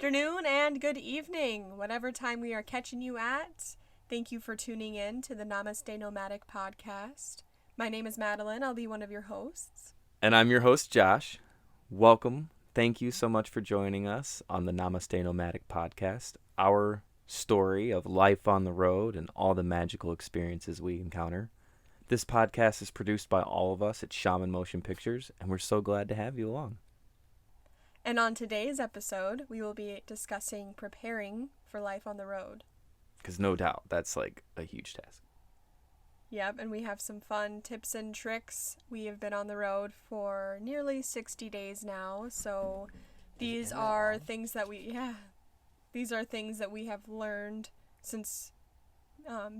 afternoon and good evening, whatever time we are catching you at. Thank you for tuning in to the Namaste Nomadic podcast. My name is Madeline. I'll be one of your hosts. And I'm your host, Josh. Welcome. Thank you so much for joining us on the Namaste Nomadic podcast, our story of life on the road and all the magical experiences we encounter. This podcast is produced by all of us at Shaman Motion Pictures, and we're so glad to have you along. And on today's episode, we will be discussing preparing for life on the road. Because no doubt, that's like a huge task. Yep, and we have some fun tips and tricks. We have been on the road for nearly 60 days now, so these are things that we have learned since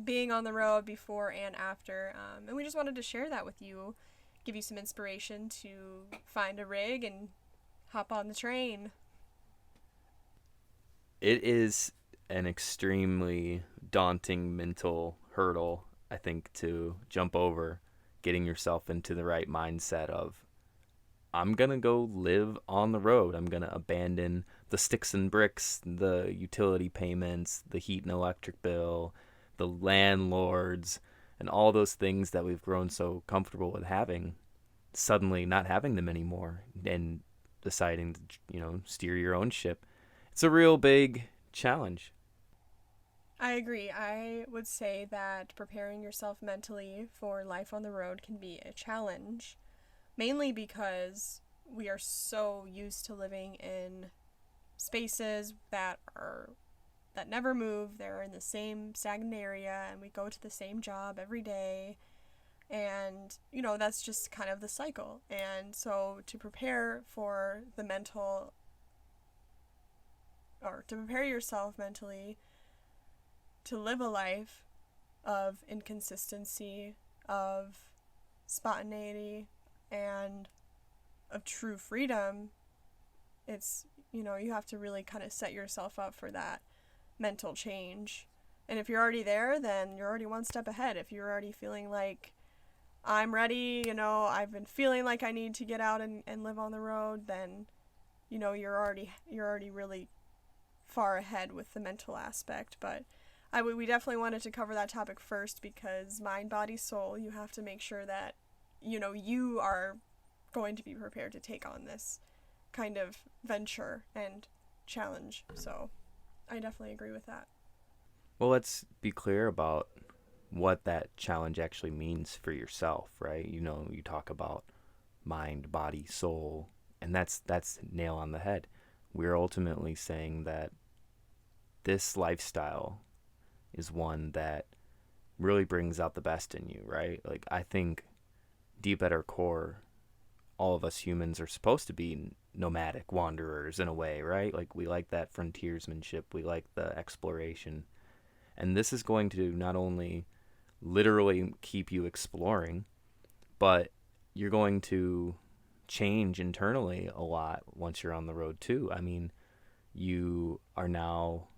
being on the road before and after, and we just wanted to share that with you, give you some inspiration to find a rig and hop on the train. It is an extremely daunting mental hurdle, I think, to jump over, getting yourself into the right mindset of, I'm going to go live on the road. I'm going to abandon the sticks and bricks, the utility payments, the heat and electric bill, the landlords, and all those things that we've grown so comfortable with having, suddenly not having them anymore and deciding to, steer your own ship. It's a real big challenge. I agree. I would say that preparing yourself mentally for life on the road can be a challenge, mainly because we are so used to living in spaces that never move. They're in the same stagnant area, and we go to the same job every day. And, that's just kind of the cycle. And so to prepare yourself mentally to live a life of inconsistency, of spontaneity, and of true freedom, it's, you have to really kind of set yourself up for that mental change. And if you're already there, then you're already one step ahead. If you're already feeling like, I'm ready, I've been feeling like I need to get out and live on the road, then, you're already really far ahead with the mental aspect. But we definitely wanted to cover that topic first because mind, body, soul, you have to make sure that, you are going to be prepared to take on this kind of venture and challenge. So I definitely agree with that. Well, let's be clear about what that challenge actually means for yourself, right? You talk about mind, body, soul, and that's nail on the head. We're ultimately saying that this lifestyle is one that really brings out the best in you, right? Like, I think deep at our core, all of us humans are supposed to be nomadic wanderers in a way, right? Like, we like that frontiersmanship, we like the exploration. And this is going to not only literally keep you exploring, but you're going to change internally a lot once you're on the road too. I mean, you are now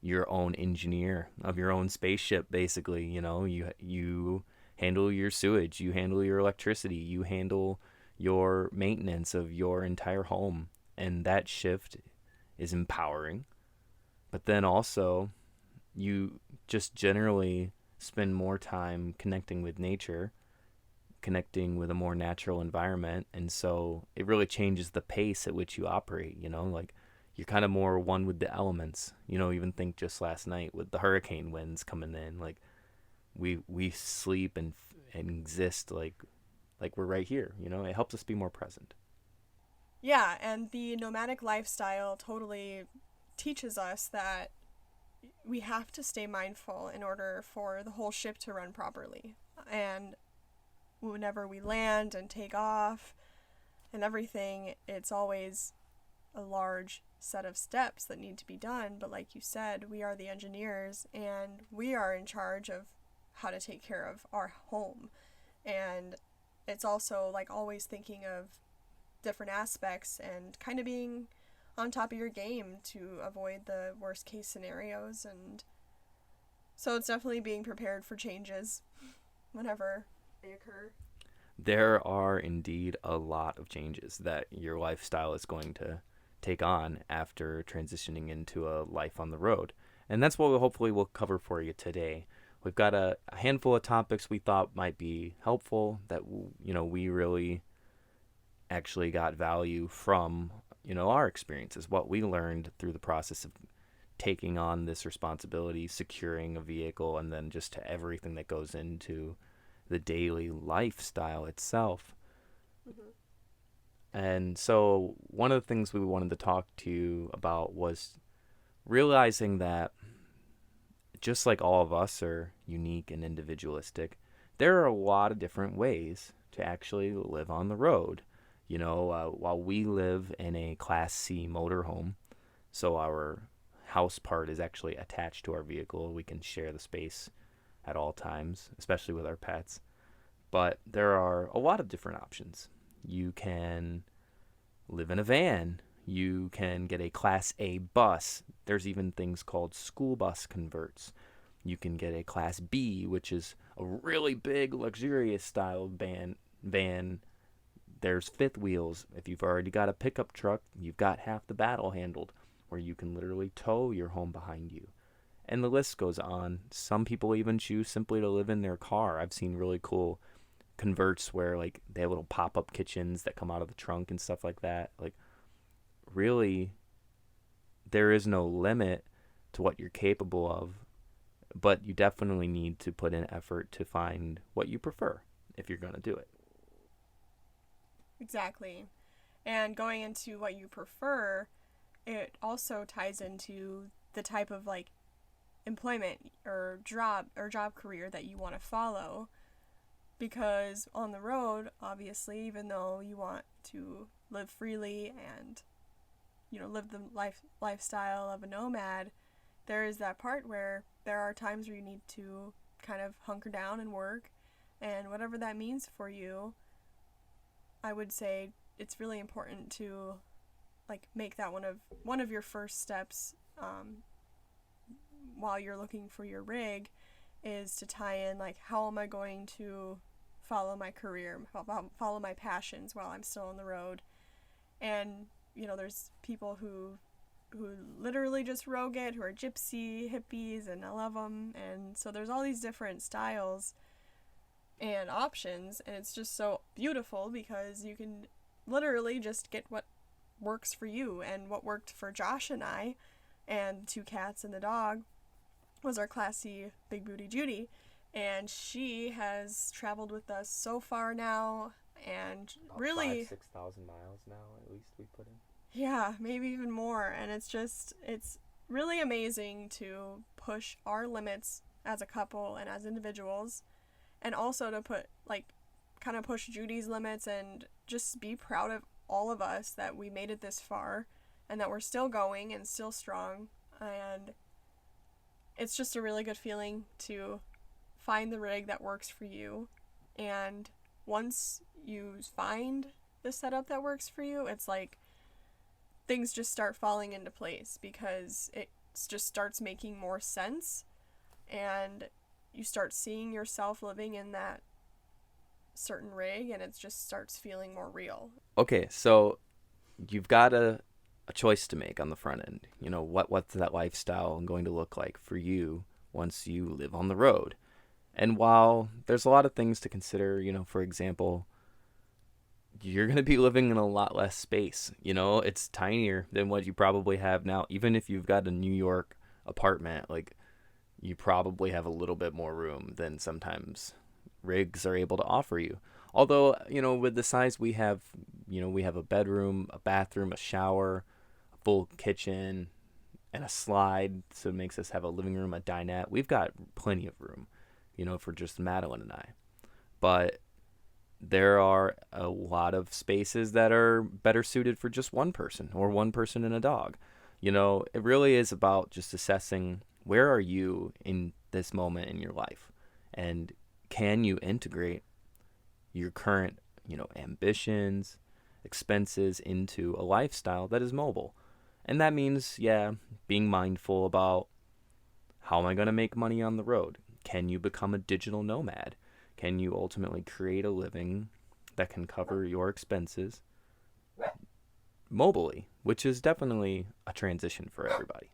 your own engineer of your own spaceship, basically. You handle your sewage, you handle your electricity, you handle your maintenance of your entire home, and that shift is empowering. But then also, you just generally spend more time connecting with nature, connecting with a more natural environment, and so it really changes the pace at which you operate. Like, you're kind of more one with the elements. Even think just last night with the hurricane winds coming in, like we sleep and exist like we're right here. It helps us be more present. Yeah, and the nomadic lifestyle totally teaches us that we have to stay mindful in order for the whole ship to run properly. And whenever we land and take off and everything, it's always a large set of steps that need to be done. But like you said, we are the engineers, and we are in charge of how to take care of our home. And it's also like always thinking of different aspects and kind of being on top of your game to avoid the worst case scenarios. And so it's definitely being prepared for changes whenever they occur. There are indeed a lot of changes that your lifestyle is going to take on after transitioning into a life on the road. And that's what hopefully we'll cover for you today. We've got a handful of topics we thought might be helpful that, we really actually got value from, our experiences, what we learned through the process of taking on this responsibility, securing a vehicle, and then just to everything that goes into the daily lifestyle itself. And so one of the things we wanted to talk to you about was realizing that just like all of us are unique and individualistic, there are a lot of different ways to actually live on the road. While we live in a Class C motorhome, so our house part is actually attached to our vehicle. We can share the space at all times, especially with our pets. But there are a lot of different options. You can live in a van. You can get a Class A bus. There's even things called school bus converts. You can get a Class B, which is a really big, luxurious style van. There's fifth wheels. If you've already got a pickup truck, you've got half the battle handled, where you can literally tow your home behind you. And the list goes on. Some people even choose simply to live in their car. I've seen really cool converts where they have little pop-up kitchens that come out of the trunk and stuff like that. Really, there is no limit to what you're capable of, but you definitely need to put in effort to find what you prefer if you're going to do it. Exactly. And going into what you prefer, it also ties into the type of employment or job career that you want to follow. Because on the road, obviously, even though you want to live freely and live the lifestyle of a nomad, there is that part where there are times where you need to kind of hunker down and work, and whatever that means for you, I would say it's really important to make that one of your first steps while you're looking for your rig, is to tie in how am I going to follow my career, follow my passions while I'm still on the road. And there's people who literally just rogue it, who are gypsy hippies, and I love them. And so there's all these different styles and options, and it's just so beautiful because you can literally just get what works for you. And what worked for Josh and I, and 2 cats and the dog, was our classy Big Booty Judy, and she has traveled with us so far now, and about really 6,000 miles now at least we put in. Yeah, maybe even more. And it's really amazing to push our limits as a couple and as individuals, and also to put kind of push Judy's limits and just be proud of all of us that we made it this far and that we're still going and still strong. And it's just a really good feeling to find the rig that works for you. And once you find the setup that works for you, it's things just start falling into place because it just starts making more sense, and you start seeing yourself living in that certain rig, and it just starts feeling more real. Okay, so you've got a choice to make on the front end. What's that lifestyle going to look like for you once you live on the road? And while there's a lot of things to consider, for example, you're going to be living in a lot less space. It's tinier than what you probably have now. Even if you've got a New York apartment, you probably have a little bit more room than sometimes rigs are able to offer you. Although, with the size we have, we have a bedroom, a bathroom, a shower, a full kitchen, and a slide. So it makes us have a living room, a dinette. We've got plenty of room, for just Madeline and I. But there are a lot of spaces that are better suited for just one person or one person and a dog. It really is about just assessing where are you in this moment in your life, and can you integrate your current, ambitions, expenses into a lifestyle that is mobile. And that means, being mindful about how am I going to make money on the road? Can you become a digital nomad? Can you ultimately create a living that can cover your expenses mobily? which is definitely a transition for everybody.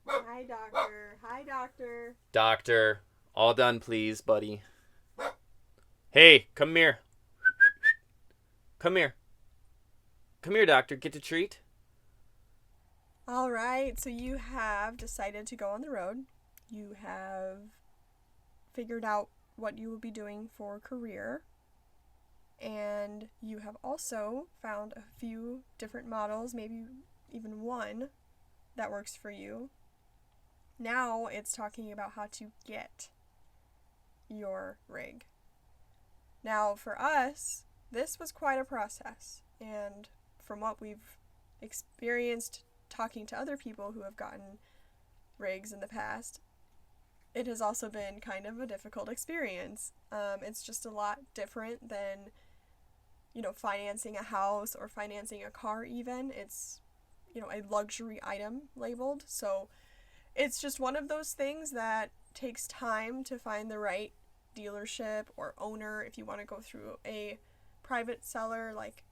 Hi, doctor. Hi, doctor. Doctor, all done, please, buddy. Hey, come here. Come here. Come here, doctor. Get the treat. All right, so you have decided to go on the road. You have figured out what you will be doing for career. And you have also found a few different models, maybe even one that works for you. Now it's talking about how to get your rig. Now for us, this was quite a process. And from what we've experienced talking to other people who have gotten rigs in the past, it has also been kind of a difficult experience. It's just a lot different than, financing a house or financing a car even. It's, a luxury item labeled. So it's just one of those things that takes time to find the right dealership or owner if you want to go through a private seller, like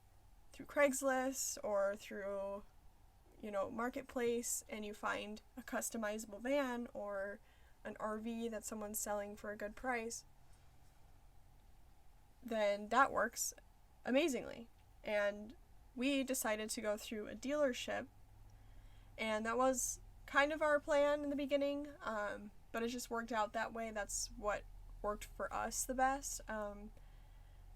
through Craigslist or through, Marketplace, and you find a customizable van or an RV that someone's selling for a good price, then that works amazingly. And we decided to go through a dealership, and that was kind of our plan in the beginning, but it just worked out that way. That's what worked for us the best.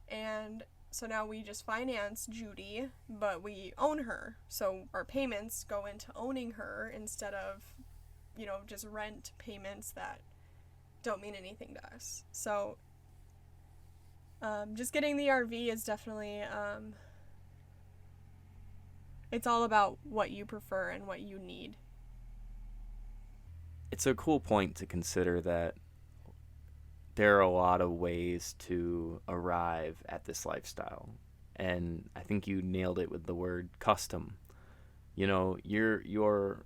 And so now we just finance Judy, but we own her. So our payments go into owning her instead of, just rent payments that don't mean anything to us. So just getting the RV is definitely, it's all about what you prefer and what you need. It's a cool point to consider that there are a lot of ways to arrive at this lifestyle. And I think you nailed it with the word custom. Your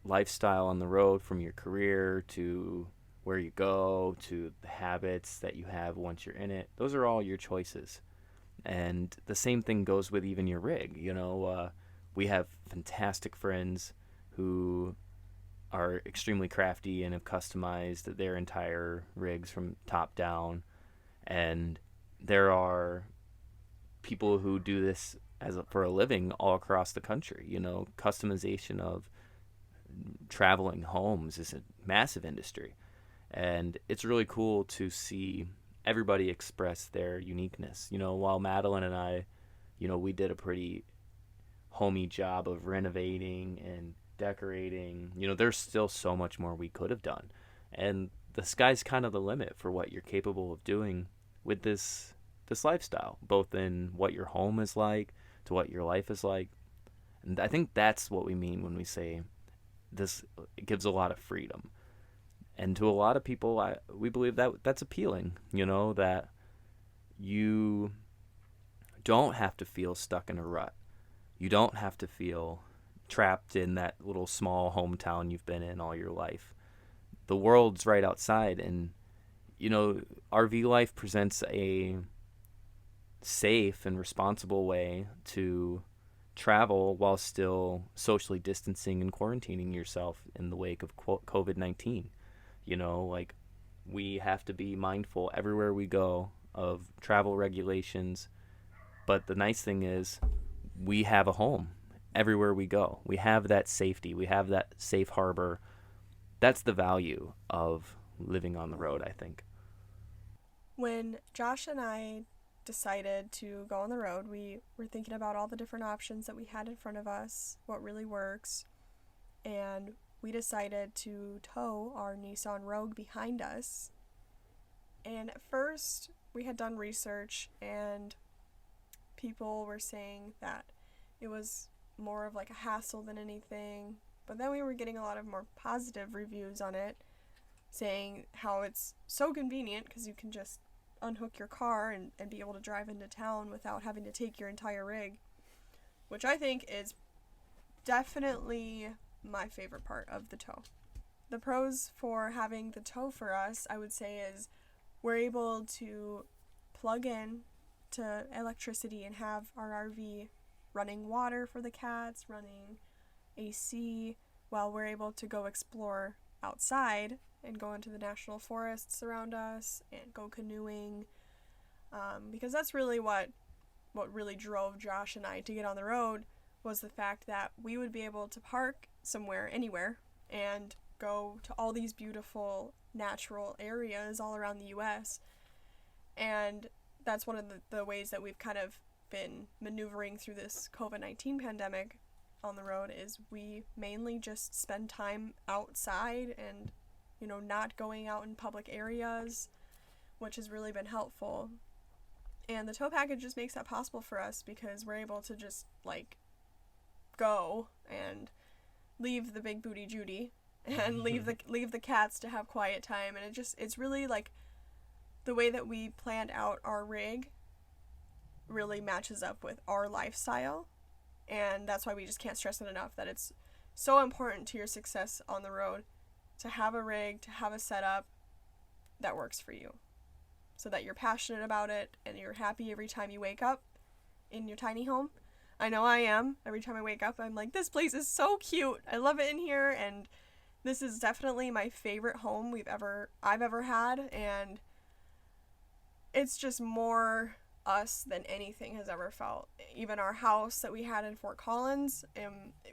lifestyle on the road, from your career to where you go to the habits that you have once you're in it, those are all your choices. And the same thing goes with even your rig. We have fantastic friends who are extremely crafty and have customized their entire rigs from top down. And there are people who do this for a living all across the country. Customization of traveling homes is a massive industry. And it's really cool to see everybody express their uniqueness. While Madeline and I, we did a pretty homey job of renovating and decorating, there's still so much more we could have done. And the sky's kind of the limit for what you're capable of doing with this lifestyle, both in what your home is like to what your life is like. And I think that's what we mean when we say this. It gives a lot of freedom. And to a lot of people, we believe that that's appealing, that you don't have to feel stuck in a rut. You don't have to feel trapped in that little small hometown you've been in all your life. The world's right outside, and RV life presents a safe and responsible way to travel while still socially distancing and quarantining yourself in the wake of COVID-19. We have to be mindful everywhere we go of travel regulations, but the nice thing is we have a home everywhere we go. We have that safety. We have that safe harbor. That's the value of living on the road, I think. When Josh and I decided to go on the road, we were thinking about all the different options that we had in front of us, what really works, and we decided to tow our Nissan Rogue behind us. And at first, we had done research, and people were saying that it was more of like a hassle than anything. But then we were getting a lot of more positive reviews on it, saying how it's so convenient because you can just unhook your car and be able to drive into town without having to take your entire rig, which I think is definitely my favorite part of the tow. The pros for having the tow for us, I would say, is we're able to plug in to electricity and have our RV running water for the cats, running AC, while we're able to go explore outside and go into the national forests around us and go canoeing, because that's really what really drove Josh and I to get on the road, was the fact that we would be able to park somewhere, anywhere, and go to all these beautiful natural areas all around the U.S. And that's one of the ways that we've kind of been maneuvering through this COVID-19 pandemic on the road, is we mainly just spend time outside and, not going out in public areas, which has really been helpful. And the tow package just makes that possible for us, because we're able to just, go and leave the big booty Judy and leave the cats to have quiet time. And it's really, the way that we planned out our rig really matches up with our lifestyle. And that's why we just can't stress it enough, that it's so important to your success on the road to have a rig, to have a setup that works for you, so that you're passionate about it and you're happy every time you wake up in your tiny home. I know I am. Every time I wake up, I'm like, this place is so cute. I love it in here, and this is definitely my favorite home I've ever had, and it's just more us than anything has ever felt. Even our house that we had in Fort Collins,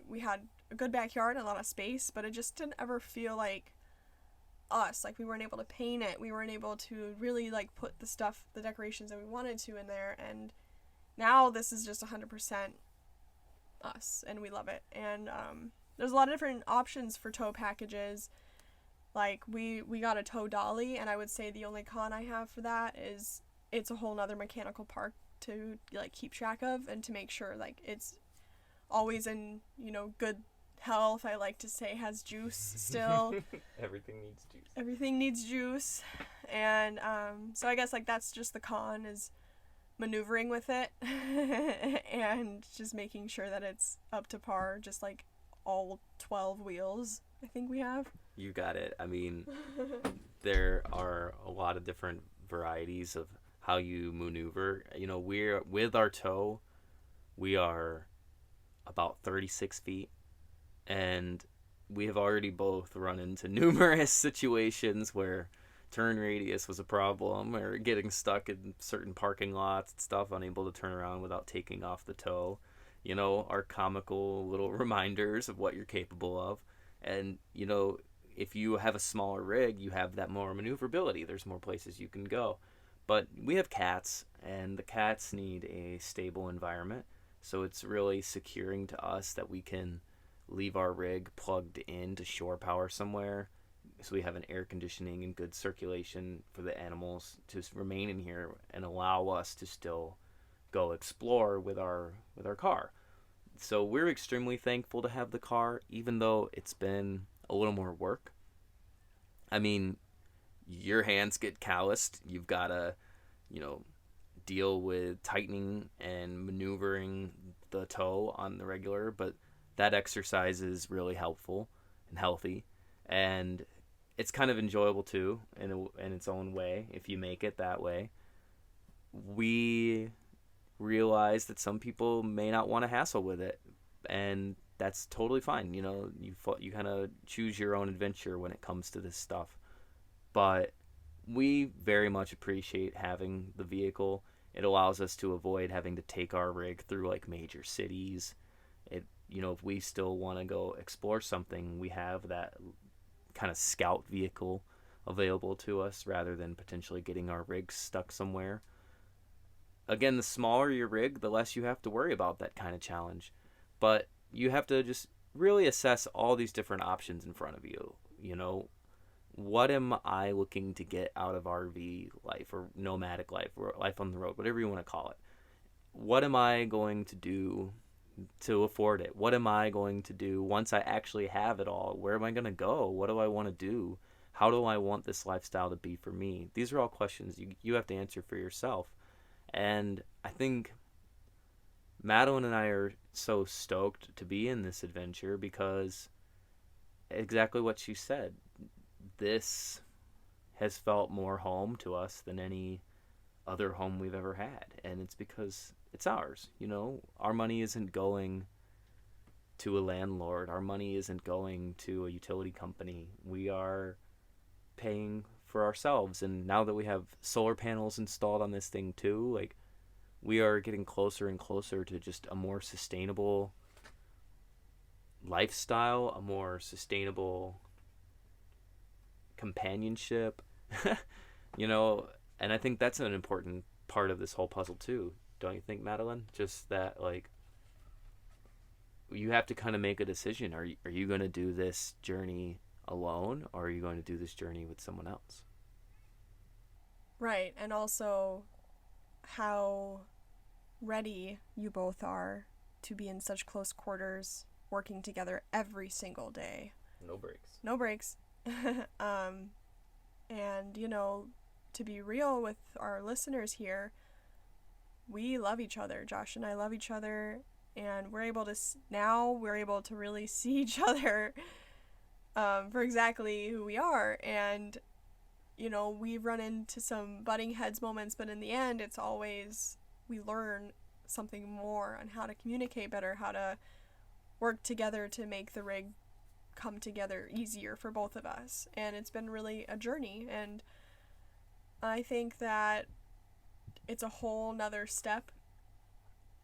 we had a good backyard, a lot of space, but it just didn't ever feel like us. We weren't able to paint it. We weren't able to really put the decorations that we wanted to in there. And now this is just 100% us, and we love it. And there's a lot of different options for tow packages. We got a tow dolly, and I would say the only con I have for that is it's a whole nother mechanical part to keep track of, and to make sure it's always in good health. I like to say has juice still. Everything needs juice. And so I guess that's just the con, is maneuvering with it and just making sure that it's up to par, just all 12 wheels I think we have. You got it. I mean, there are a lot of different varieties of how you maneuver. We're with our tow, we are about 36 feet, and we have already both run into numerous situations where turn radius was a problem, or getting stuck in certain parking lots and stuff, unable to turn around without taking off the tow. Our comical little reminders of what you're capable of. And, if you have a smaller rig, you have that more maneuverability. There's more places you can go. But we have cats, and the cats need a stable environment. So it's really securing to us that we can leave our rig plugged in to shore power somewhere, so we have an air conditioning and good circulation for the animals to remain in here and allow us to still go explore with our car. So we're extremely thankful to have the car, even though it's been a little more work. I mean, your hands get calloused. You've got to, deal with tightening and maneuvering the toe on the regular, but that exercise is really helpful and healthy, and it's kind of enjoyable too in its own way if you make it that way. We realize that some people may not want to hassle with it, and that's totally fine. You kind of choose your own adventure when it comes to this stuff, but we very much appreciate having the vehicle. It allows us to avoid having to take our rig through major cities. If we still want to go explore something, we have that kind of scout vehicle available to us, rather than potentially getting our rig stuck somewhere. Again, the smaller your rig, the less you have to worry about that kind of challenge. But you have to just really assess all these different options in front of you. What am I looking to get out of RV life, or nomadic life, or life on the road, whatever you want to call it? What am I going to do to afford it? What am I going to do once I actually have it all? Where am I going to go? What do I want to do? How do I want this lifestyle to be for me? These are all questions you have to answer for yourself. And I think Madeline and I are so stoked to be in this adventure, because exactly what she said, this has felt more home to us than any other home we've ever had. And it's because it's ours. Our money isn't going to a landlord. Our money isn't going to a utility company. We are paying for ourselves. And now that we have solar panels installed on this thing too, like, we are getting closer and closer to just a more sustainable lifestyle, a more sustainable companionship. You know, and I think that's an important part of this whole puzzle too. Don't you think, Madeline? Just that, like, you have to kind of make a decision. Are you going to do this journey alone, or are you going to do this journey with someone else? Right, and also how ready you both are to be in such close quarters, working together every single day. No breaks. No breaks. And, you know, to be real with our listeners here, we love each other. Josh and I love each other, and we're able to really see each other for exactly who we are. And, you know, we've run into some butting heads moments, but in the end, it's always, we learn something more on how to communicate better, how to work together to make the rig come together easier for both of us. And it's been really a journey, and I think that it's a whole nother step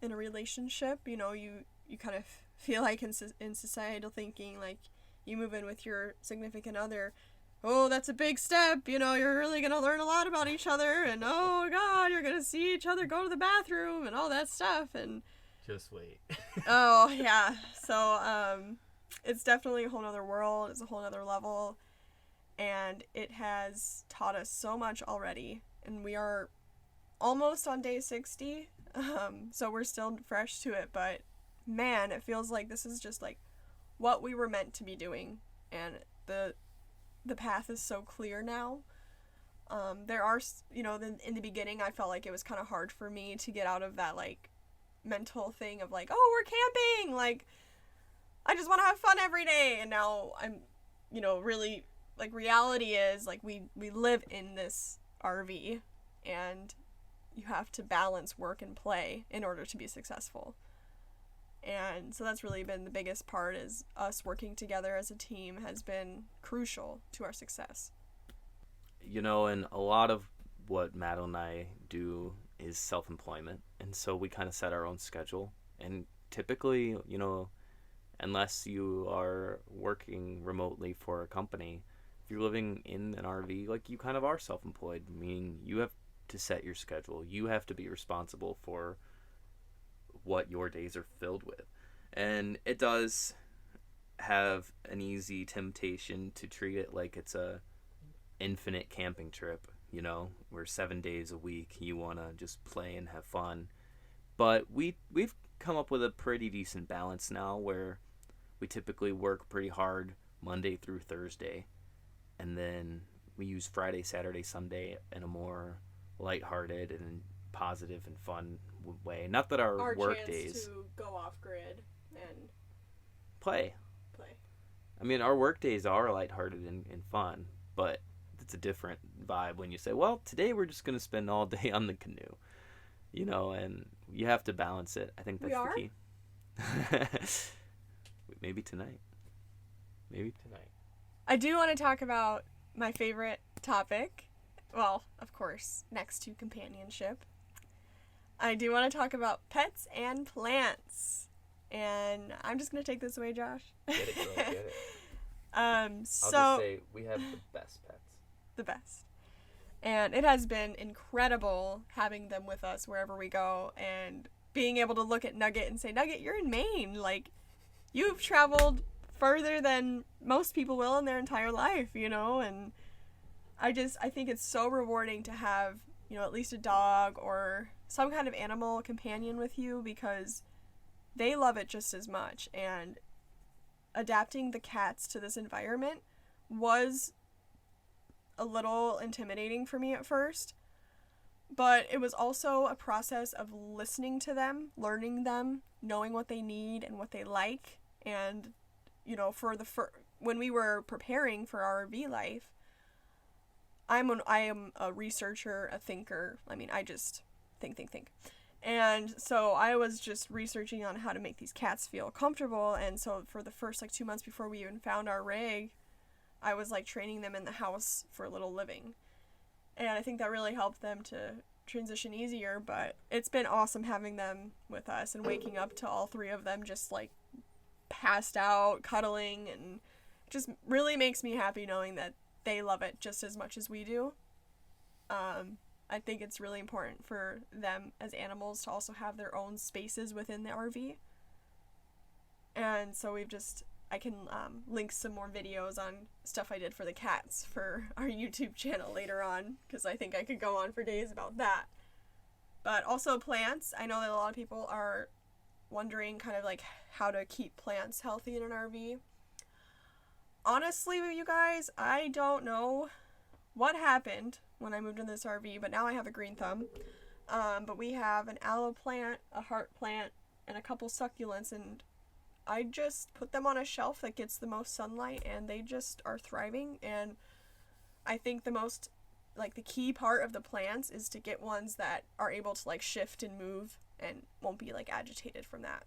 in a relationship. You know, you kind of feel like in societal thinking, like, you move in with your significant other, oh, that's a big step, you know, you're really going to learn a lot about each other, and oh god, you're going to see each other go to the bathroom and all that stuff, and just wait. Oh yeah, so it's definitely a whole nother world, it's a whole nother level, and it has taught us so much already, and we are almost on day 60, so we're still fresh to it, but man, it feels like this is just like what we were meant to be doing, and the path is so clear now. There are, you know, in the beginning I felt like it was kind of hard for me to get out of that, like, mental thing of like, oh, we're camping, like, I just want to have fun every day, and now I'm, you know, really, like, reality is, like, we live in this RV, and you have to balance work and play in order to be successful. And so that's really been the biggest part, is us working together as a team has been crucial to our success. You know, and a lot of what Madeline and I do is self-employment, and so we kind of set our own schedule, and typically, you know, unless you are working remotely for a company, if you're living in an RV, like, you kind of are self-employed, meaning you have to set your schedule. You have to be responsible for what your days are filled with. And it does have an easy temptation to treat it like it's a infinite camping trip, you know, where 7 days a week you want to just play and have fun. But we've come up with a pretty decent balance now, where we typically work pretty hard Monday through Thursday, and then we use Friday, Saturday, Sunday in a more lighthearted and positive and fun way. Not that our work chance days to go off grid and play. I mean, our work days are lighthearted and fun, but it's a different vibe when you say, well, today we're just going to spend all day on the canoe, you know, and you have to balance it. I think that's the key. Maybe tonight. I do want to talk about my favorite topic. Well, of course, next to companionship. I do want to talk about pets and plants. And I'm just going to take this away, Josh. Get it, girl, get it. I'll just say we have the best pets. The best. And it has been incredible having them with us wherever we go, and being able to look at Nugget and say, Nugget, you're in Maine. Like, you've traveled further than most people will in their entire life, you know? And I think it's so rewarding to have, you know, at least a dog or some kind of animal companion with you, because they love it just as much. And adapting the cats to this environment was a little intimidating for me at first, but it was also a process of listening to them, learning them, knowing what they need and what they like. And, you know, when we were preparing for our RV life, I am a researcher, a thinker. I mean, I just think. And so I was just researching on how to make these cats feel comfortable. And so for the first like 2 months before we even found our rig, I was like training them in the house for a little living. And I think that really helped them to transition easier. But it's been awesome having them with us and waking up to all three of them just like passed out, cuddling, and it just really makes me happy knowing that they love it just as much as we do. I think it's really important for them as animals to also have their own spaces within the RV. And so I can link some more videos on stuff I did for the cats for our YouTube channel later on, because I think I could go on for days about that. But also plants. I know that a lot of people are wondering kind of like how to keep plants healthy in an RV. Honestly, you guys, I don't know what happened when I moved in this RV, but now I have a green thumb. But we have an aloe plant, a heart plant, and a couple succulents, and I just put them on a shelf that gets the most sunlight, and they just are thriving. And I think the key part of the plants is to get ones that are able to like shift and move and won't be like agitated from that.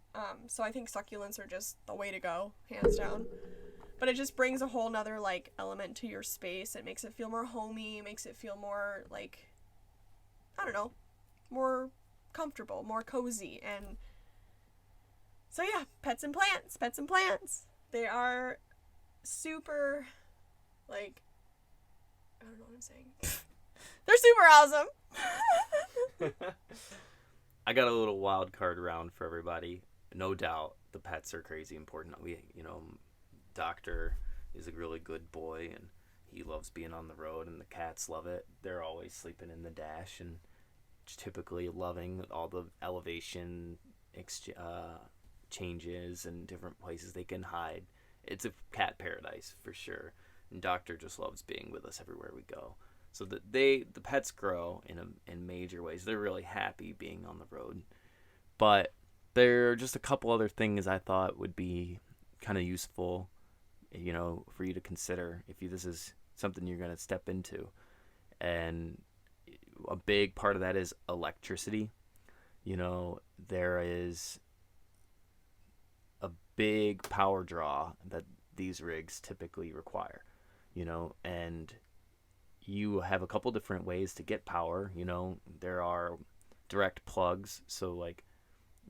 So I think succulents are just the way to go, hands down. But it just brings a whole nother like element to your space. It makes it feel more homey, makes it feel more like, I don't know, more comfortable, more cozy. And so yeah, pets and plants. They are super, like, I don't know what I'm saying. They're super awesome. I got a little wild card round for everybody. No doubt the pets are crazy important. Doctor is a really good boy, and he loves being on the road, and the cats love it. They're always sleeping in the dash and typically loving all the elevation changes and different places they can hide. It's a cat paradise for sure, and Doctor just loves being with us everywhere we go. So the pets grow in major ways. They're really happy being on the road, but there are just a couple other things I thought would be kind of useful, for you to consider if this is something you're going to step into. And a big part of that is electricity. There is a big power draw that these rigs typically require, and you have a couple different ways to get power. There are direct plugs. So like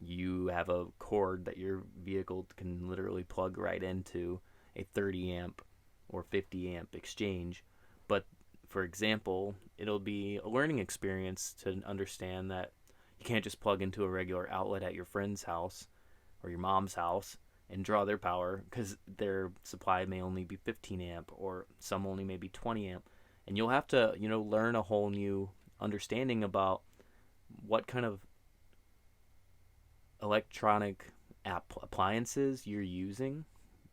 you have a cord that your vehicle can literally plug right into a 30 amp or 50 amp exchange. But for example, it'll be a learning experience to understand that you can't just plug into a regular outlet at your friend's house or your mom's house and draw their power, because their supply may only be 15 amp or some only maybe 20 amp. And you'll have to, learn a whole new understanding about what kind of electronic appliances you're using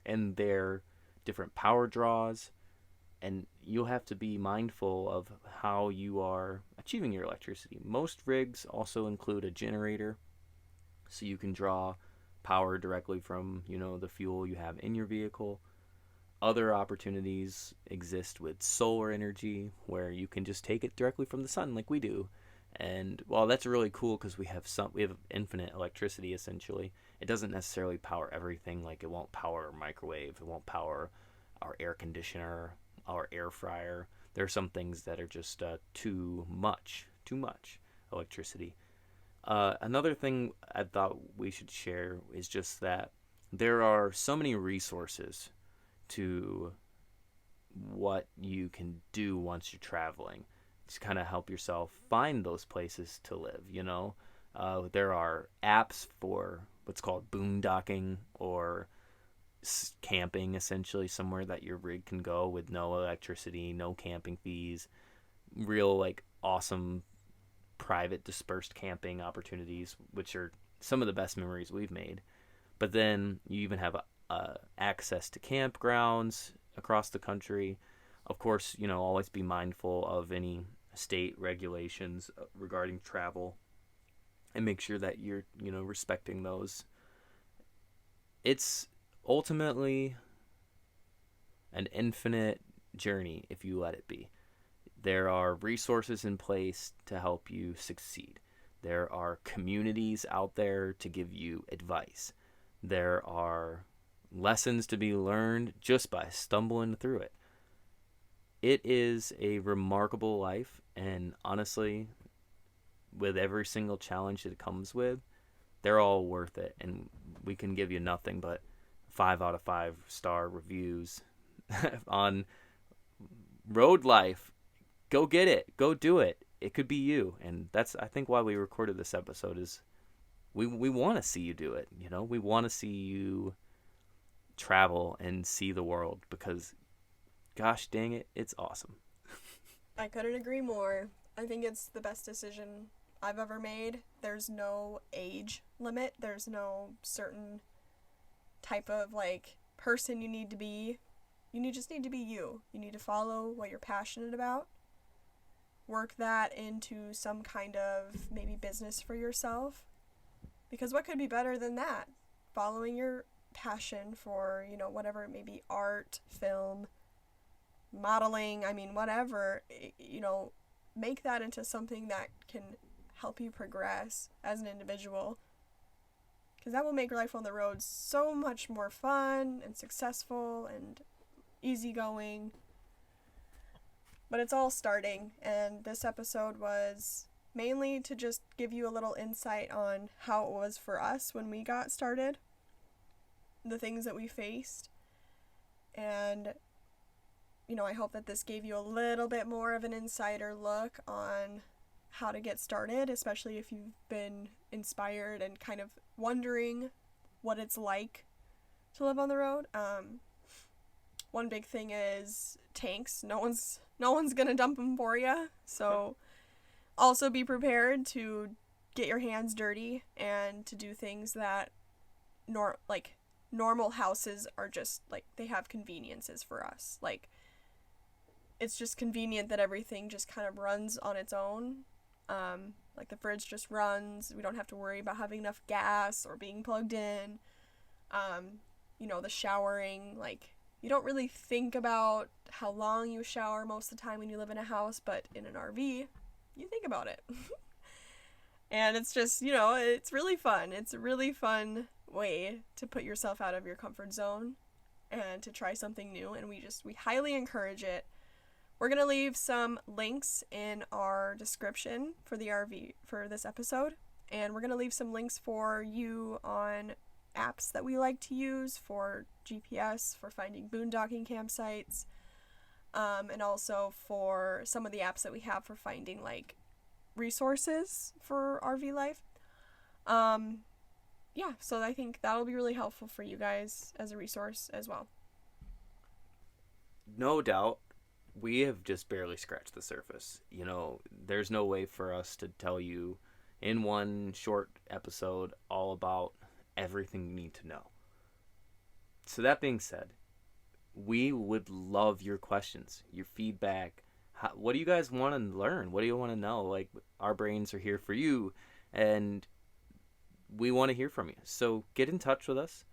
and their different power draws, and you'll have to be mindful of how you are achieving your electricity. Most rigs also include a generator, so you can draw power directly from, the fuel you have in your vehicle. Other opportunities exist with solar energy, where you can just take it directly from the sun like we do. And while that's really cool because we have infinite electricity essentially, it doesn't necessarily power everything. Like it won't power our microwave, it won't power our air conditioner, our air fryer. There are some things that are just too much electricity. Another thing I thought we should share is just that there are so many resources to what you can do once you're traveling to kind of help yourself find those places to live. There are apps for what's called boondocking, or camping, essentially somewhere that your rig can go with no electricity, no camping fees, real like awesome private dispersed camping opportunities, which are some of the best memories we've made. But then you even have access to campgrounds across the country. Of course, always be mindful of any state regulations regarding travel and make sure that you're, respecting those. It's ultimately an infinite journey if you let it be. There are resources in place to help you succeed. There are communities out there to give you advice. There are lessons to be learned just by stumbling through it. It is a remarkable life, and honestly, with every single challenge that it comes with, they're all worth it. And we can give you nothing but 5 out of 5 star reviews on road life. Go get it. Go do it. It could be you. And that's, I think, why we recorded this episode is we want to see you do it. You know, we want to see you travel and see the world because, gosh dang it, it's awesome. I couldn't agree more. I think it's the best decision I've ever made. There's no age limit. There's no certain type of like person you need to be. You just need to be you. You need to follow what you're passionate about. Work that into some kind of maybe business for yourself. Because what could be better than that? Following your passion for, you know, whatever it may be, art, film, modeling, I mean, whatever, you know, make that into something that can help you progress as an individual. Because that will make life on the road so much more fun and successful and easygoing. But it's all starting, and this episode was mainly to just give you a little insight on how it was for us when we got started, the things that we faced, and, you know, I hope that this gave you a little bit more of an insider look on how to get started, especially if you've been inspired and kind of wondering what it's like to live on the road. One big thing is tanks. No one's gonna dump them for you. So also be prepared to get your hands dirty and to do things that normal houses are just like, they have conveniences for us. Like, it's just convenient that everything just kind of runs on its own. Like the fridge just runs. We don't have to worry about having enough gas or being plugged in. You know, the showering, like, you don't really think about how long you shower most of the time when you live in a house, but in an RV, you think about it. And it's just, you know, it's really fun. It's a really fun way to put yourself out of your comfort zone and to try something new, and we highly encourage it. We're going to leave some links in our description for the RV for this episode, and we're going to leave some links for you on apps that we like to use for GPS, for finding boondocking campsites, and also for some of the apps that we have for finding like resources for RV life. Yeah, so I think that'll be really helpful for you guys as a resource as well. No doubt. We have just barely scratched the surface. You know, there's no way for us to tell you in one short episode all about everything you need to know. So that being said, we would love your questions, your feedback. What do you guys want to learn? What do you want to know? Like, our brains are here for you, and we want to hear from you. So get in touch with us.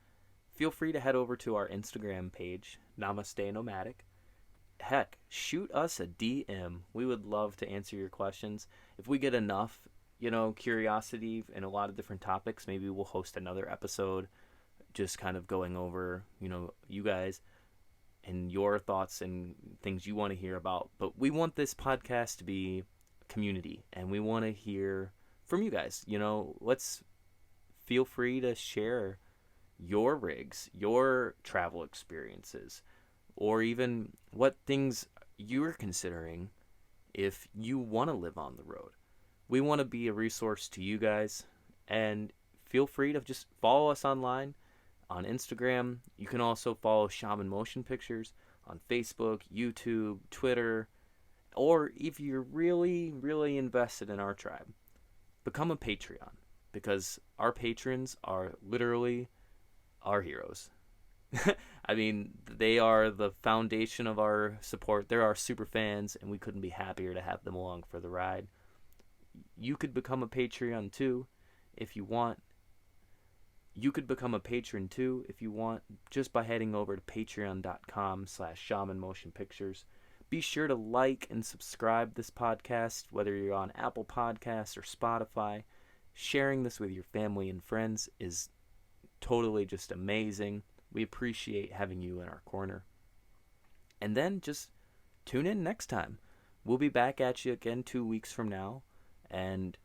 Feel free to head over to our Instagram page, Namaste Nomadic. Heck, shoot us a DM. We would love to answer your questions. If we get enough, you know, curiosity and a lot of different topics, maybe we'll host another episode just kind of going over, you know, you guys and your thoughts and things you want to hear about. But we want this podcast to be community, and we want to hear from you guys. You know, let's feel free to share your rigs, your travel experiences, or even what things you're considering if you want to live on the road. We want to be a resource to you guys, and feel free to just follow us online on Instagram. You can also follow Shaman Motion Pictures on Facebook, YouTube, Twitter, or if you're really, really invested in our tribe, become a Patreon, because our patrons are literally our heroes. I mean, they are the foundation of our support. They're our super fans, and we couldn't be happier to have them along for the ride. You could become a Patreon too if you want. You could become a patron too if you want, just by heading over to patreon.com/shamanmotionpictures. Be sure to like and subscribe this podcast, whether you're on Apple Podcasts or Spotify. sharing this with your family and friends is totally just amazing. We appreciate having you in our corner. And then just tune in next time. We'll be back at you again 2 weeks from now, and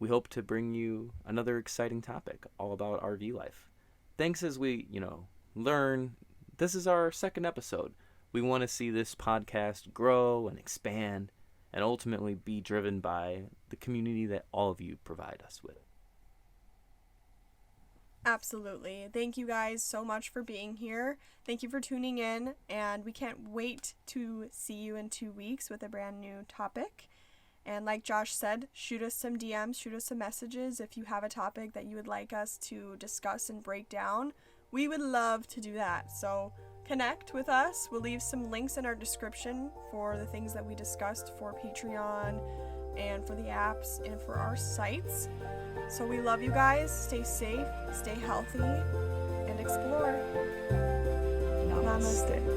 we hope to bring you another exciting topic all about RV life. Thanks as we, learn. This is our second episode. We want to see this podcast grow and expand and ultimately be driven by the community that all of you provide us with. Absolutely. Thank you guys so much for being here. Thank you for tuning in, and we can't wait to see you in 2 weeks with a brand new topic. And like Josh said, shoot us some DMs, shoot us some messages if you have a topic that you would like us to discuss and break down. We would love to do that. So connect with us. We'll leave some links in our description for the things that we discussed for Patreon and for the apps and for our sites. So we love you guys. Stay safe, stay healthy, and explore. Namaste.